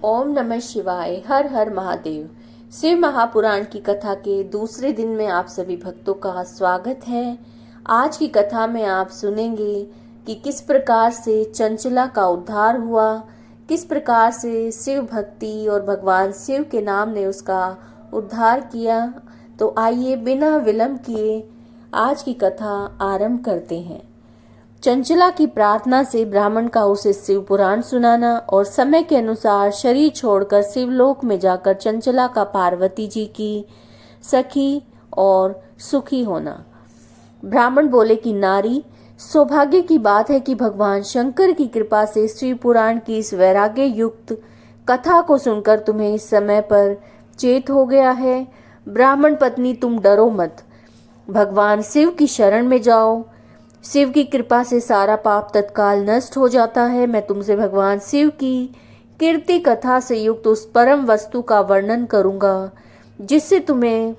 ओम नमः शिवाय। हर हर महादेव। शिव महापुराण की कथा के दूसरे दिन में आप सभी भक्तों का स्वागत है। आज की कथा में आप सुनेंगे कि किस प्रकार से चंचला का उद्धार हुआ, किस प्रकार से शिव भक्ति और भगवान शिव के नाम ने उसका उद्धार किया। तो आइए बिना विलंब किए आज की कथा आरंभ करते हैं। चंचला की प्रार्थना से ब्राह्मण का उसे शिव पुराण सुनाना और समय के अनुसार शरीर छोड़कर शिवलोक में जाकर चंचला का पार्वती जी की सखी और सुखी होना। ब्राह्मण बोले कि नारी, सौभाग्य की बात है कि भगवान शंकर की कृपा से शिव पुराण की इस वैराग्य युक्त कथा को सुनकर तुम्हें इस समय पर चेत हो गया है। ब्राह्मण पत्नी, तुम डरो मत, भगवान शिव की शरण में जाओ। शिव की कृपा से सारा पाप तत्काल नष्ट हो जाता है। मैं तुमसे भगवान शिव की कीर्ति कथा से युक्त उस परम वस्तु का वर्णन करूंगा जिससे तुम्हें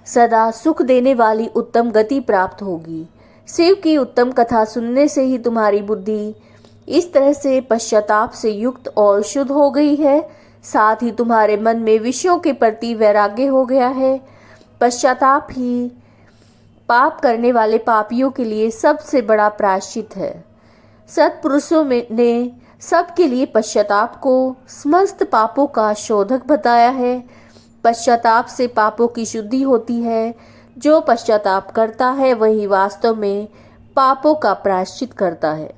सदा सुख देने वाली उत्तम गति प्राप्त होगी। शिव की उत्तम कथा सुनने से ही तुम्हारी बुद्धि इस तरह से पश्चाताप से युक्त और शुद्ध हो गई है, साथ ही तुम्हारे मन में विषयों के प्रति वैराग्य हो गया है। पश्चाताप ही पाप करने वाले पापियों के लिए सबसे बड़ा प्रायश्चित है। सत्पुरुषों ने सबके लिए पश्चाताप को समस्त पापों का शोधक बताया है। पश्चाताप से पापों की शुद्धि होती है। जो पश्चाताप करता है वही वास्तव में पापों का प्रायश्चित करता है,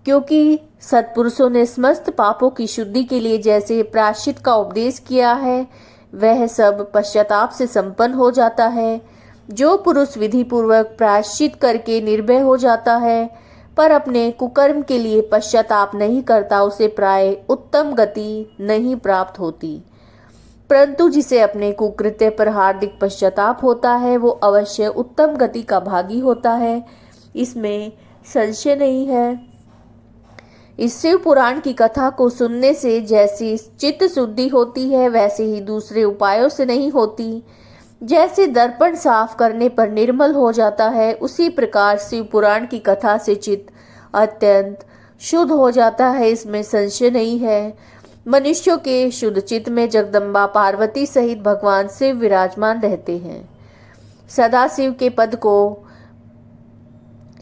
क्योंकि सत्पुरुषों ने समस्त पापों की शुद्धि के लिए जैसे प्रायश्चित का उपदेश किया है वह सब पश्चाताप से संपन्न हो जाता है। जो पुरुष विधि पूर्वक प्रायश्चित करके निर्भय हो जाता है पर अपने कुकर्म के लिए पश्चाताप नहीं करता, उसे प्राय उत्तम गति नहीं प्राप्त होती। परंतु जिसे अपने कुकृत्य पर हार्दिक पश्चाताप होता है वो अवश्य उत्तम गति का भागी होता है, इसमें संशय नहीं है। इस शिव पुराण की कथा को सुनने से जैसी चित्त शुद्धि होती है वैसे ही दूसरे उपायों से नहीं होती। जैसे दर्पण साफ करने पर निर्मल हो जाता है, उसी प्रकार शिव पुराण की कथा से चित्त अत्यंत शुद्ध हो जाता है, इसमें संशय नहीं है। मनुष्यों के शुद्ध चित्त में जगदम्बा पार्वती सहित भगवान शिव विराजमान रहते हैं। सदाशिव के पद को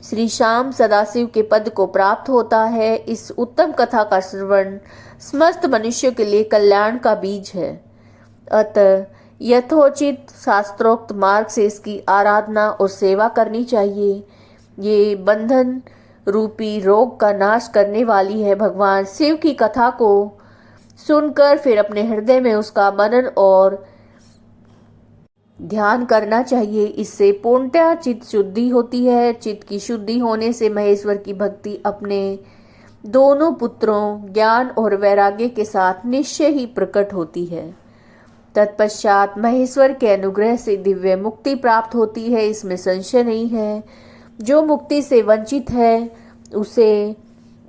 श्री श्याम सदाशिव के पद को प्राप्त होता है। इस उत्तम कथा का श्रवण समस्त मनुष्यों के लिए कल्याण का बीज है। अतः यथोचित शास्त्रोक्त मार्ग से इसकी आराधना और सेवा करनी चाहिए। ये बंधन रूपी रोग का नाश करने वाली है। भगवान शिव की कथा को सुनकर फिर अपने हृदय में उसका मनन और ध्यान करना चाहिए। इससे पूर्णतः चित्त शुद्धि होती है। चित्त की शुद्धि होने से महेश्वर की भक्ति अपने दोनों पुत्रों ज्ञान और वैराग्य के साथ निश्चय ही प्रकट होती है। तत्पश्चात महेश्वर के अनुग्रह से दिव्य मुक्ति प्राप्त होती है, इसमें संशय नहीं है। जो मुक्ति से वंचित है उसे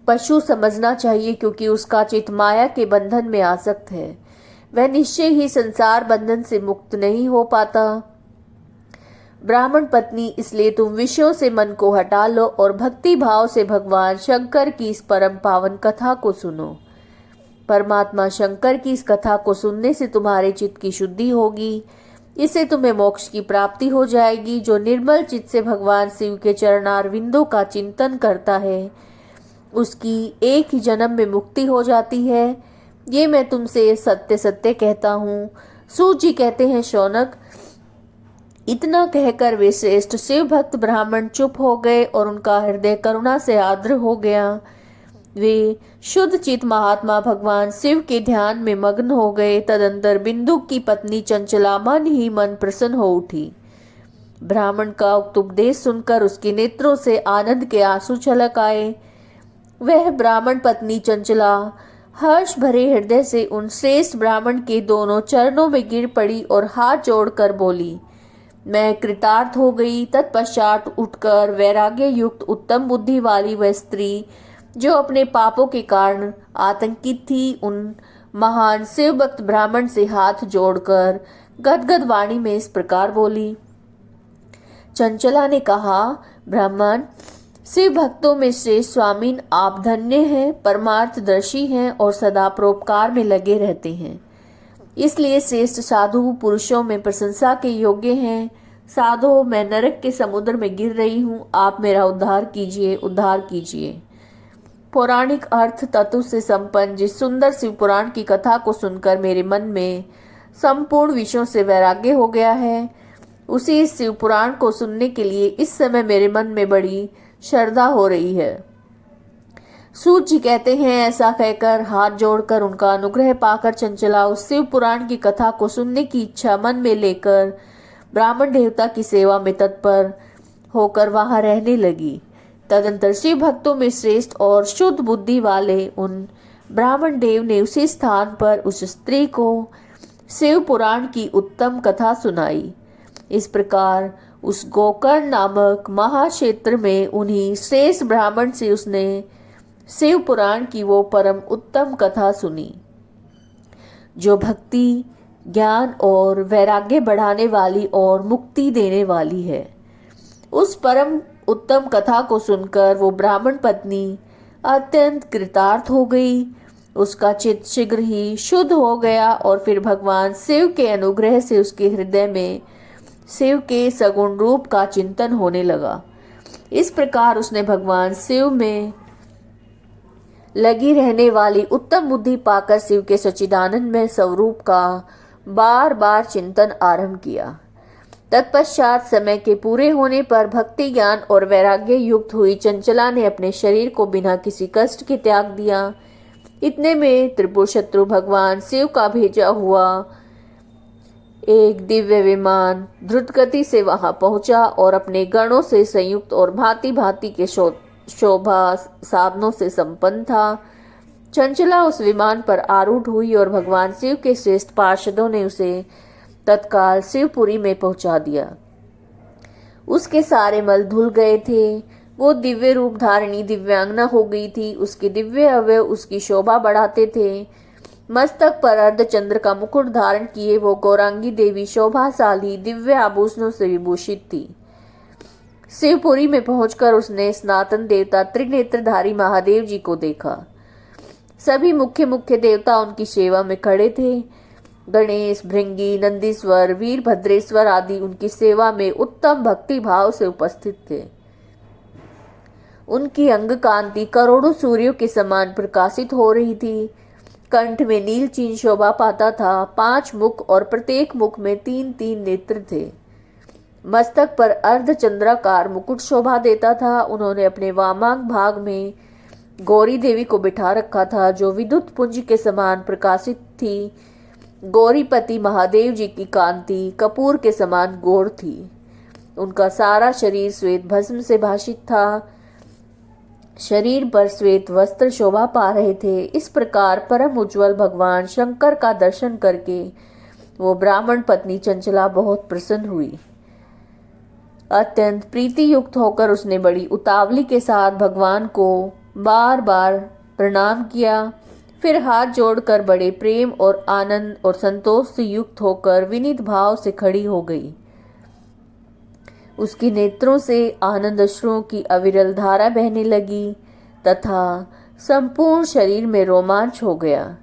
पशु समझना चाहिए, क्योंकि उसका चित्त माया के बंधन में आसक्त है। वह निश्चय ही संसार बंधन से मुक्त नहीं हो पाता। ब्राह्मण पत्नी, इसलिए तुम विषयों से मन को हटा लो और भक्ति भाव से भगवान शंकर की इस परम पावन कथा को सुनो। परमात्मा शंकर की इस कथा को सुनने से तुम्हारे चित्त की शुद्धि होगी। इससे तुम्हें मोक्ष की प्राप्ति हो जाएगी। जो निर्मल चित्त से भगवान शिव के चरणारविंदों का चिंतन करता है उसकी एक ही जन्म में मुक्ति हो जाती है। ये मैं तुमसे सत्य सत्य कहता हूँ। सूत जी कहते हैं, शौनक, इतना कहकर वे श्रेष्ठ शिव भक्त ब्राह्मण चुप हो गए और उनका हृदय करुणा से आर्द्र हो गया। वे शुद्ध चित महात्मा भगवान शिव के ध्यान में मग्न हो गए। तदंतर बिंदु की पत्नी चंचला मन ही मन प्रसन्न हो उठी। ब्राह्मण का उक्त उपदेश सुनकर उसके नेत्रों से आनंद के आंसू छलक आए। वह ब्राह्मण पत्नी चंचला हर्ष भरे हृदय से उन श्रेष्ठ ब्राह्मण के दोनों चरणों में गिर पड़ी और हाथ जोड़कर बोली, मैं कृतार्थ हो गई। तत्पश्चात उठकर वैराग्य युक्त उत्तम बुद्धि वाली वह स्त्री जो अपने पापों के कारण आतंकित थी, उन महान शिव भक्त ब्राह्मण से हाथ जोड़कर गदगद वाणी में इस प्रकार बोली। चंचला ने कहा, ब्राह्मण, शिव भक्तों में श्रेष्ठ स्वामीन आप धन्य हैं, परमार्थदर्शी हैं और सदा परोपकार में लगे रहते हैं, इसलिए श्रेष्ठ साधु पुरुषों में प्रशंसा के योग्य हैं। साधो, मैं नरक के समुद्र में गिर रही हूँ, आप मेरा उद्धार कीजिए, उद्धार कीजिए। पौराणिक अर्थ तत्व से संपन्न जिस सुंदर शिव पुराण की कथा को सुनकर मेरे मन में संपूर्ण विषयों से वैराग्य हो गया है, उसी इस शिव पुराण को सुनने के लिए इस समय मेरे मन में बड़ी श्रद्धा हो रही है। सूत जी कहते हैं, ऐसा कहकर हाथ जोड़कर उनका अनुग्रह पाकर चंचला उस शिव पुराण की कथा को सुनने की इच्छा मन में लेकर ब्राह्मण देवता की सेवा में तत्पर होकर वहां रहने लगी। तदंतर शिव भक्तों में श्रेष्ठ और शुद्ध बुद्धि वाले उन ब्राह्मण देव ने उसी स्थान पर उस स्त्री को शिव पुराण की उत्तम कथा सुनाई। इस प्रकार उस गोकर्ण नामक महाक्षेत्र में उन्हीं श्रेष्ठ ब्राह्मण से उसने शिव पुराण की वो परम उत्तम कथा सुनी, जो भक्ति, ज्ञान और वैराग्य बढ़ाने वाली और मुक्ति देने वाली है। उस परम उत्तम कथा को सुनकर वो ब्राह्मण पत्नी अत्यंत कृतार्थ हो गई। उसका चित्त शीघ्र ही शुद्ध हो गया और फिर भगवान शिव के अनुग्रह से उसके हृदय में शिव के सगुण रूप का चिंतन होने लगा। इस प्रकार उसने भगवान शिव में लगी रहने वाली उत्तम बुद्धि पाकर शिव के सच्चिदानंदमय स्वरूप का बार बार चिंतन आरंभ किया। तत्पश्चात समय के पूरे होने पर भक्ति, ज्ञान और वैराग्य युक्त हुई चंचला ने अपने शरीर को बिना किसी कष्ट के त्याग दिया। इतने में त्रिपुर शत्रु भगवान शिव का भेजा हुआ एक दिव्य विमान द्रुत गति से वहां पहुंचा और अपने गणों से संयुक्त और भांति भांति के शोभा साधनों से संपन्न था। चंचला उस विमान पर आरूढ़ हुई और भगवान शिव के श्रेष्ठ पार्षदों ने उसे तत्काल शिवपुरी में पहुंचा दिया। उसके सारे मल धुल गए थे। वो दिव्य रूप धारिणी दिव्यांगना हो गई थी। उसके दिव्य अवयव उसकी शोभा बढ़ाते थे। मस्तक पर अर्धचंद्र का मुकुट धारण किए वो गौरांगी देवी शोभाशाली दिव्य आभूषणों से विभूषित थी। शिवपुरी में पहुंचकर उसने सनातन देवता त्रिनेत्रधारी महादेव जी को देखा। सभी मुख्य मुख्य देवता उनकी सेवा में खड़े थे। गणेश, भृंगी, नंदीश्वर, वीरभद्रेश्वर आदि उनकी सेवा में उत्तम भक्ति भाव से उपस्थित थे। उनकी अंग कांति करोड़ों सूर्यों के समान प्रकाशित हो रही थी। कंठ में नील चीन शोभा पाता था। 5 मुख और प्रत्येक मुख में 3-3 नेत्र थे। मस्तक पर अर्धचंद्राकार मुकुट शोभा देता था। उन्होंने अपने वामांग भाग में गौरी देवी को बिठा रखा था, जो विद्युत पुंज के समान प्रकाशित थी। गौरीपति महादेव जी की कांति कपूर के समान गौर थी। उनका सारा शरीर श्वेत भस्म से भाषित था। शरीर पर श्वेत वस्त्र शोभा पा रहे थे। इस प्रकार परम उज्ज्वल भगवान शंकर का दर्शन करके वो ब्राह्मण पत्नी चंचला बहुत प्रसन्न हुई। अत्यंत प्रीति युक्त होकर उसने बड़ी उतावली के साथ भगवान को बार बार प्रणाम किया। फिर हाथ जोड़कर बड़े प्रेम और आनंद और संतोष से युक्त होकर विनीत भाव से खड़ी हो गई। उसके नेत्रों से आनंद अश्रुओं की अविरल धारा बहने लगी तथा संपूर्ण शरीर में रोमांच हो गया।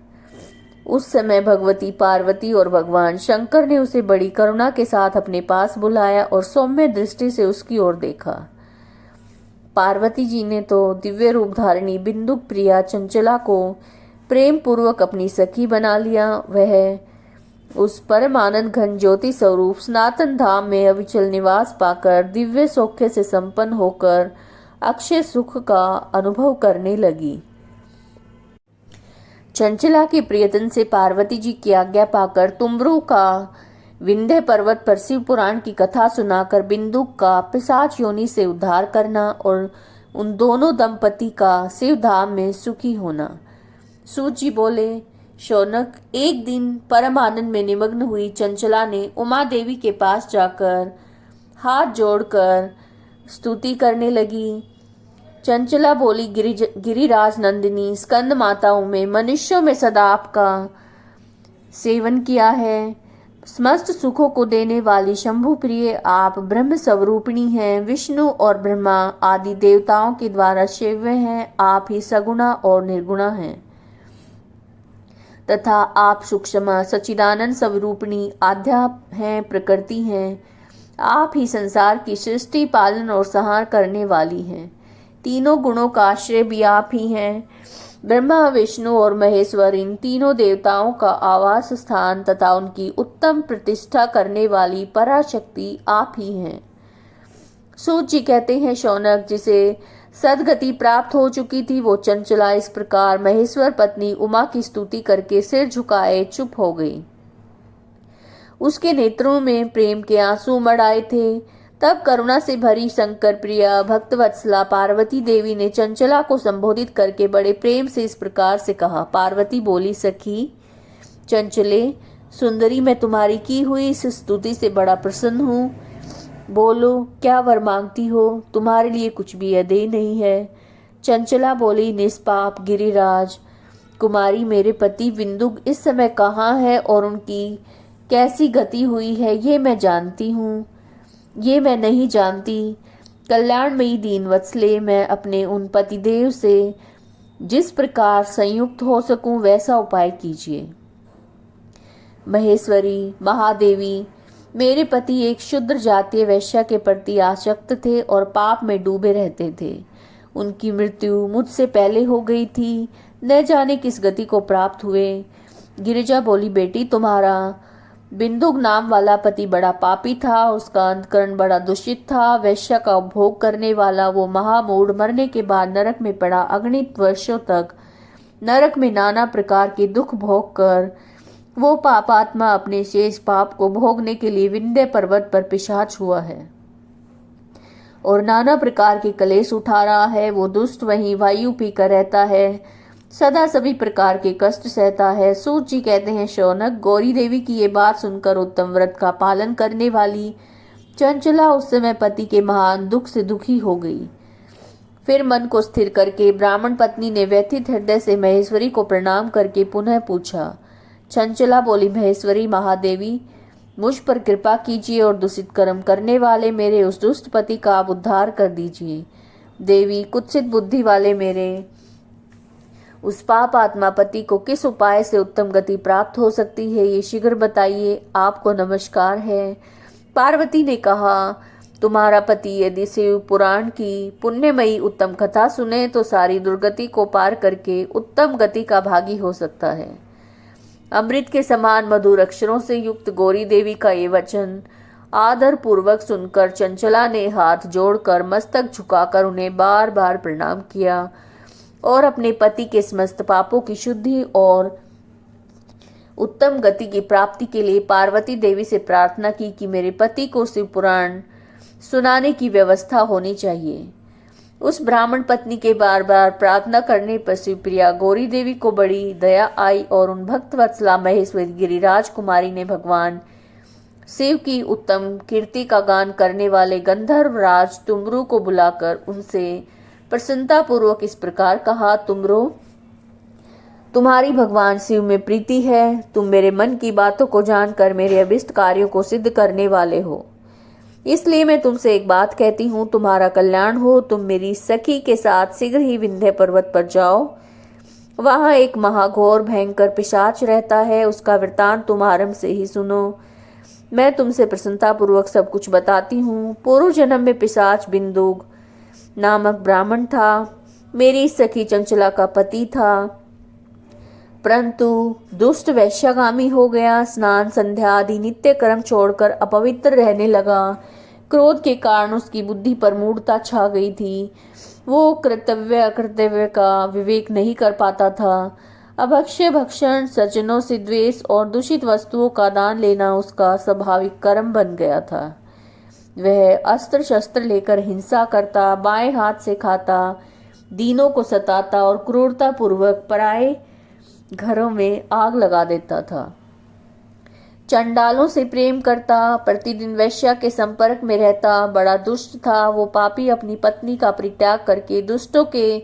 उस समय भगवती पार्वती और भगवान शंकर ने उसे बड़ी करुणा के साथ अपने पास बुलाया और सौम्य दृष्टि से उसकी ओर देखा। पार्वती जी ने तो दिव्य रूप धारिणी बिंदुक प्रिया चंचला को प्रेम पूर्वक अपनी सखी बना लिया। वह उस परम आनंद घन ज्योति स्वरूप सनातन धाम में अविचल निवास पाकर दिव्य सौख्य से संपन्न होकर अक्षय सुख का अनुभव करने लगी। चंचला की प्रियतन से पार्वती जी की आज्ञा पाकर तुमरू का विंध्य पर्वत पर शिव पुराण की कथा सुनाकर बिंदुक का पिशाच योनि से उद्धार करना और उन दोनों दंपति का शिव धाम में सुखी होना। सूत जी बोले, शौनक, एक दिन परम आनंद में निमग्न हुई चंचला ने उमा देवी के पास जाकर हाथ जोड़कर स्तुति करने लगी। चंचला बोली, गिरिराज नंदिनी स्कंद माताओं में मनुष्यों में सदा आपका सेवन किया है। समस्त सुखों को देने वाली शंभु प्रिय आप ब्रह्म स्वरूपिणी हैं। विष्णु और ब्रह्मा आदि देवताओं के द्वारा सेव्य हैं। आप ही सगुणा और निर्गुणा हैं तथा आप सूक्ष्म सच्चिदानंद स्वरूपिणी आद्या हैं, प्रकृति हैं। आप ही संसार की सृष्टि, पालन और संहार करने वाली हैं। तीनों गुणों का आश्रय भी आप ही हैं। ब्रह्मा, विष्णु और महेश्वर इन तीनों देवताओं का आवास स्थान तथा उनकी उत्तम प्रतिष्ठा करने वाली पराशक्ति आप ही हैं। सूत जी कहते हैं, शौनक जिसे सदगति प्राप्त हो चुकी थी वो चंचला इस प्रकार महेश्वर पत्नी उमा की स्तुति करके सिर झुकाए चुप हो गई। उसके नेत्रों में प्रेम के आंसू उमड़ आए थे। तब करुणा से भरी शंकर प्रिया भक्तवत्सला पार्वती देवी ने चंचला को संबोधित करके बड़े प्रेम से इस प्रकार से कहा। पार्वती बोली, सखी चंचले सुंदरी, मैं तुम्हारी की हुई इस स्तुति से बड़ा प्रसन्न हूँ। बोलो, क्या वर मांगती हो? तुम्हारे लिए कुछ भी अदेय नहीं है। चंचला बोली, निष्पाप गिरिराज कुमारी, मेरे पति विंदुक इस समय कहाँ है और उनकी कैसी गति हुई है ये मैं जानती हूँ। ये मैं नहीं जानती। कल्याणमयी दीनवत्सले, मैं अपने उन पतिदेव से जिस प्रकार संयुक्त हो सकूं वैसा उपाय कीजिए। महेश्वरी, महादेवी, मेरे पति एक शुद्र जातीय वैश्या के प्रति आसक्त थे और पाप में डूबे रहते थे। उनकी मृत्यु मुझसे पहले हो गई थी। न जाने किस गति को प्राप्त हुए। गिरिजा बोली, बेटी तुम्हारा बिंदुक नाम वाला पति बड़ा पापी था। उसका अंतकरण बड़ा दूषित था। वैश्या का उपभोग करने वाला वो महामूढ़ मरने के बाद नरक में पड़ा अगणित वर्षों तक नरक में नाना प्रकार के दुख भोग कर वो पापात्मा अपने शेष पाप को भोगने के लिए विंध्य पर्वत पर पिशाच हुआ है और नाना प्रकार के कलेश उठा रहा है। वो दुष्ट वहीं वायु पीकर रहता है, सदा सभी प्रकार के कष्ट सहता है। सूत जी कहते हैं, शौनक गौरी देवी की ये बात सुनकर उत्तम व्रत का पालन करने वाली चंचला उस समय पति के महान दुख से दुखी हो गई। फिर मन को स्थिर करके ब्राह्मण पत्नी ने व्यथित हृदय से महेश्वरी को प्रणाम करके पुनः पूछा। चंचला बोली, महेश्वरी महादेवी, मुझ पर कृपा कीजिए और दूषित कर्म करने वाले मेरे उस दुष्ट पति का आप उद्धार कर दीजिए। देवी, कुत्सित बुद्धि वाले मेरे उस पाप आत्मा पति को किस उपाय से उत्तम गति प्राप्त हो सकती है, ये शीघ्र बताइए। आपको नमस्कार है। पार्वती ने कहा, तुम्हारा पति यदि शिव पुराण की पुण्यमयी उत्तम कथा सुने तो सारी दुर्गति को पार करके उत्तम गति का भागी हो सकता है। अमृत के समान मधुर अक्षरों से युक्त गौरी देवी का ये वचन आदर पूर्वक सुनकर चंचला ने हाथ जोड़कर मस्तक झुकाकर उन्हें बार बार प्रणाम किया और अपने पति के समस्त पापों की शुद्धि और उत्तम गति की प्राप्ति के लिए पार्वती देवी से प्रार्थना की कि मेरे पति को शिव पुराण सुनाने की व्यवस्था होनी चाहिए। उस ब्राह्मण पत्नी के बार बार प्रार्थना करने पर शिवप्रिया गौरी देवी को बड़ी दया आई और उन भक्तवत्सला महेश्वरी गिरिराज कुमारी ने भगवान शिव की उत्तम कीर्ति का गान करने वाले गंधर्व राज तुमरू को बुलाकर उनसे प्रसन्नता पूर्वक इस प्रकार कहा, तुमरो, तुम्हारी भगवान शिव में प्रीति है। तुम मेरे मन की बातों को जानकर मेरे अभिष्ट कार्यों को सिद्ध करने वाले हो, इसलिए मैं तुमसे एक बात कहती हूँ, तुम्हारा कल्याण हो। तुम मेरी सखी के साथ शीघ्र ही विंध्य पर्वत पर जाओ। वहां एक महाघोर भयंकर पिशाच रहता है, उसका वृतांत तुम आरंभ से ही सुनो। मैं तुमसे प्रसन्नता पूर्वक सब कुछ बताती हूँ। पूर्व जन्म में पिशाच बिंदुक नामक ब्राह्मण था, मेरी सखी चंचला का पति था, परंतु दुष्ट वैश्यागामी हो गया। स्नान संध्या आदि नित्य कर्म छोड़कर अपवित्र रहने लगा। क्रोध के कारण उसकी बुद्धि पर मूढ़ता छा गई थी। वो कर्तव्य अकर्तव्य का विवेक नहीं कर पाता था। अभक्ष्य भक्षण, सज्जनों से द्वेष और दूषित वस्तुओं का दान लेना उसका स्वाभाविक कर्म बन गया था। वह अस्त्र शस्त्र लेकर हिंसा करता, बाएं हाथ से खाता, दीनों को सताता और क्रूरता पूर्वक पराये घरों में आग लगा देता था। चंडालों से प्रेम करता, प्रतिदिन वैश्या के संपर्क में रहता, बड़ा दुष्ट था। वो पापी अपनी पत्नी का परित्याग करके दुष्टों के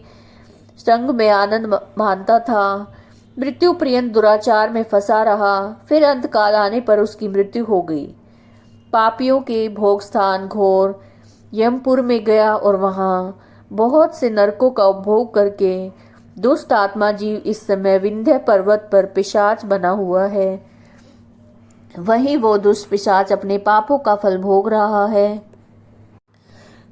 संग में आनंद मानता था। मृत्यु पर्यंत दुराचार में फंसा रहा। फिर अंतकाल आने पर उसकी मृत्यु हो गई। पापियों के भोग स्थान घोर यमपुर में गया और वहां बहुत से नरकों का उपभोग करके दुष्ट आत्मा जीव इस समय विंध्य पर्वत पर पिशाच बना हुआ है। वहीं वो दुष्ट पिशाच अपने पापों का फल भोग रहा है।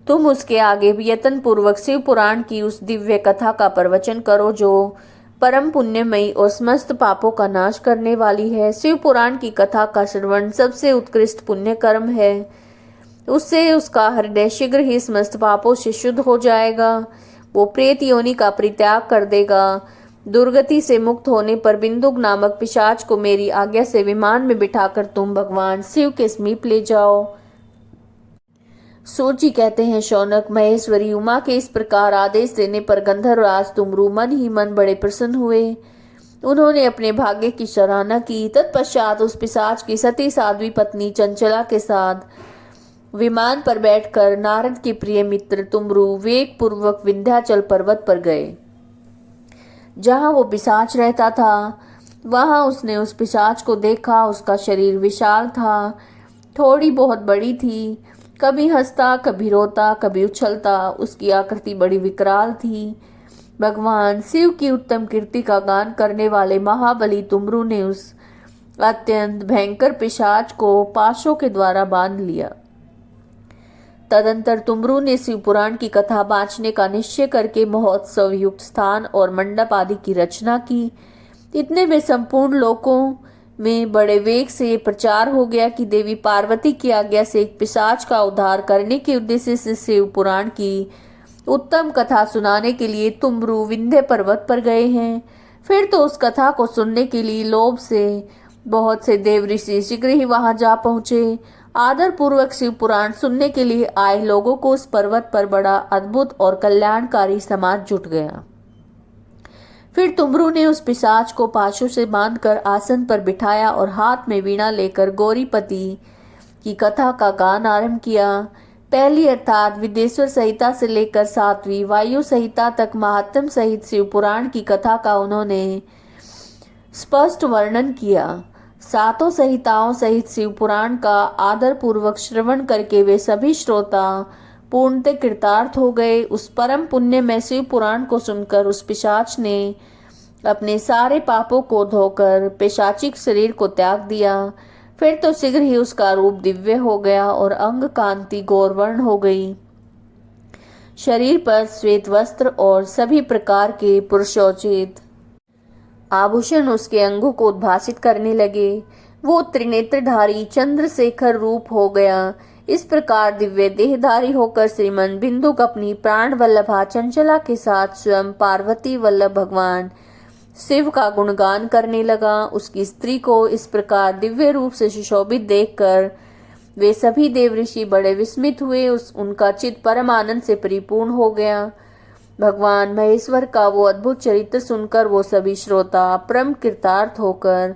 तुम उसके आगे यत्न पूर्वक शिव पुराण की उस दिव्य कथा का प्रवचन करो जो परम पुण्यमयी और समस्त पापों का नाश करने वाली है। शिव पुराण की कथा का श्रवण सबसे उत्कृष्ट पुण्य कर्म है। उससे उसका हृदय शीघ्र ही समस्त पापों से शुद्ध हो जाएगा। वो प्रेत योनि का परित्याग कर देगा। दुर्गति से मुक्त होने पर बिंदुक नामक पिशाच को मेरी आज्ञा से विमान में बिठाकर तुम भगवान शिव के समीप ले जाओ। सूत जी कहते हैं, शौनक, महेश्वरी उमा के इस प्रकार आदेश देने पर गंधर्वराज तुमरू मन ही मन बड़े प्रसन्न हुए। उन्होंने अपने भाग्य की सराहना की। तत्पश्चात उस पिशाच की सती साध्वी पत्नी चंचला के साथ विमान पर बैठकर नारद के प्रिय मित्र तुमरू वेग पूर्वक विंध्याचल पर्वत पर गए। जहां वो पिशाच रहता था वहां उसने उस पिशाच को देखा। उसका शरीर विशाल था, थोड़ी बहुत बड़ी थी, कभी हंसता, कभी रोता, कभी उछलता। उसकी आकृति बड़ी विकराल थी। भगवान शिव की उत्तम कीर्ति का गान करने वाले महाबली तुमरू ने उस अत्यंत भयंकर पिशाच को पाशों के द्वारा बांध लिया। तदंतर तुमरू ने शिव पुराण की कथा बांचने का निश्चय करके महोत्सव युक्त स्थान और मंडप आदि की रचना की। इतने में संपूर्ण लोकों में बड़े वेग से प्रचार हो गया कि देवी पार्वती की आज्ञा से एक पिशाच का उद्धार करने के उद्देश्य से शिव पुराण की उत्तम कथा सुनाने के लिए तुमरू विंध्य पर्वत पर गए हैं। फिर तो उस कथा को सुनने के लिए लोभ से बहुत से देव ऋषि शीघ्र ही वहां जा पहुंचे। आदर पूर्वक शिव पुराण सुनने के लिए आए लोगों को उस पर्वत पर बड़ा अद्भुत और कल्याणकारी समाज जुट गया। फिर तुमरू ने उस पिशाच को पाशों से बांधकर आसन पर बिठाया और हाथ में वीणा लेकर गौरीपति की कथा का गान आरंभ किया। पहली अर्थात विदेश्वर संहिता से लेकर 7वीं वायु संहिता तक महात्म सहित शिव पुराण की कथा का उन्होंने स्पष्ट वर्णन किया। सातों संहिताओं सहित शिव पुराण का आदर पूर्वक श्रवण करके वे सभी श्रोता पूर्णतः कृतार्थ हो गए। उस परम पुण्य में शिव पुराण को सुनकर उस पिशाच ने अपने सारे पापों को धोकर पिशाचिक शरीर को त्याग दिया। फिर तो शीघ्र ही उसका रूप दिव्य हो गया और अंग कांति गौरवर्ण हो गई। शरीर पर श्वेत वस्त्र और सभी प्रकार के पुरुषोचित आभूषण उसके अंगों को उद्भासित करने लगे। वो त्रिनेत्रधारी चंद्रशेखर रूप हो गया। इस प्रकार दिव्य देहधारी होकर श्रीमन बिंदुक अपनी प्राण वल्लभा चंचला के साथ स्वयं पार्वती वल्लभ भगवान शिव का गुणगान करने लगा। उसकी स्त्री को इस प्रकार दिव्य रूप से सुशोभित देखकर वे सभी देव ऋषि बड़े विस्मित हुए। उनका चित्त परम आनंद से परिपूर्ण हो गया। भगवान महेश्वर का वो अद्भुत चरित्र सुनकर वो सभी श्रोता परम कृतार्थ होकर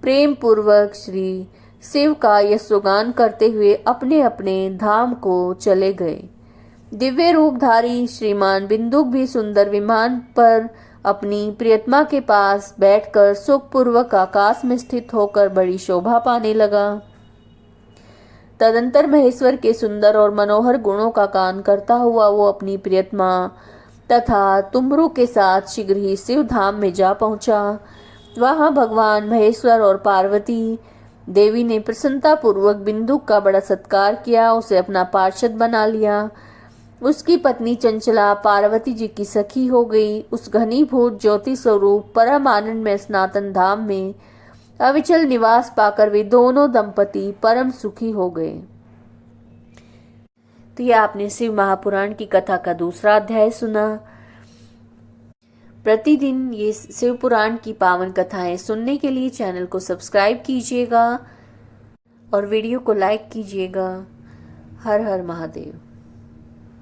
प्रेम पूर्वक श्री शिव का यशोगान करते हुए अपने अपने धाम को चले गए। दिव्य रूपधारी श्रीमान बिंदुक भी सुंदर विमान पर अपनी प्रियतमा के पास बैठकर सुखपूर्वक आकाश में स्थित होकर बड़ी शोभा पाने लगा। तदंतर महेश्वर के सुंदर और मनोहर गुणों का गान करता हुआ वो अपनी प्रियतमा तथा तुमरू के साथ शीघ्र ही शिव धाम में जा पहुंचा। वहां भगवान महेश्वर और पार्वती देवी ने प्रसन्नता पूर्वक बिंदुक का बड़ा सत्कार किया, उसे अपना पार्षद बना लिया। उसकी पत्नी चंचला पार्वती जी की सखी हो गई। उस घनीभूत ज्योति स्वरूप परम आनंद में सनातन धाम में अविचल निवास पाकर वे दोनों दंपति परम सुखी हो गए। तो ये आपने शिव महापुराण की कथा का दूसरा अध्याय सुना। प्रतिदिन ये शिव पुराण की पावन कथाएं सुनने के लिए चैनल को सब्सक्राइब कीजिएगा और वीडियो को लाइक कीजिएगा। हर हर महादेव।